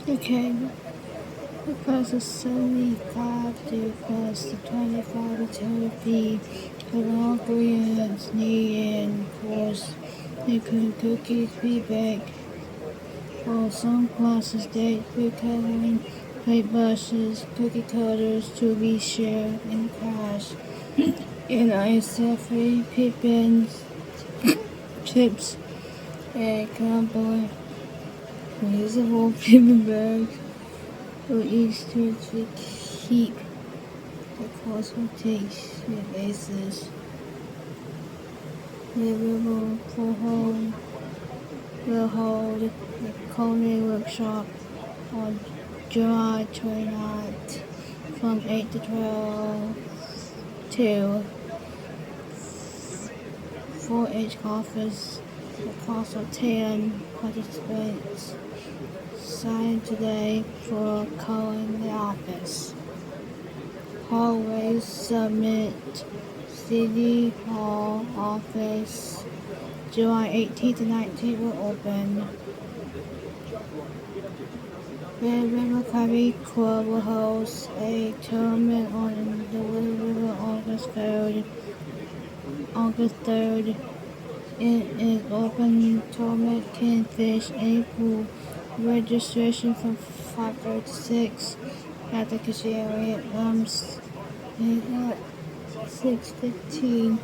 Okay, because the 75 to plus the 25 to 30 for all ingredients needed, and of course, including cookies, prebaked. For some classes, dates, food coloring, paintbrushes, cookie cutters to be shared in class. And I sell free pippins, chips, and couplerand reusable paper bags for each student to keep the course will take your basis. The river will hold a culinary workshop on July 29th from 8 to 12 to 4H office. The cost of 10 participants signed today for calling the office. Hallways Summit City Hall office July 18th to 19th will open. Red River Coffee Club will host a tournament on the Red River August 3rd. It is open. Tournament can fish any pool. Registration from 5:30 to 6 at the Culinary at 6:15.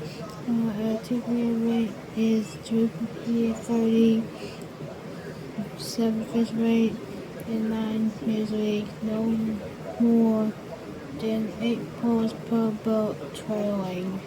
Ticket rate is $2.30. 7 fish rate and 9 usually. No more than 8 poles per boat trailing.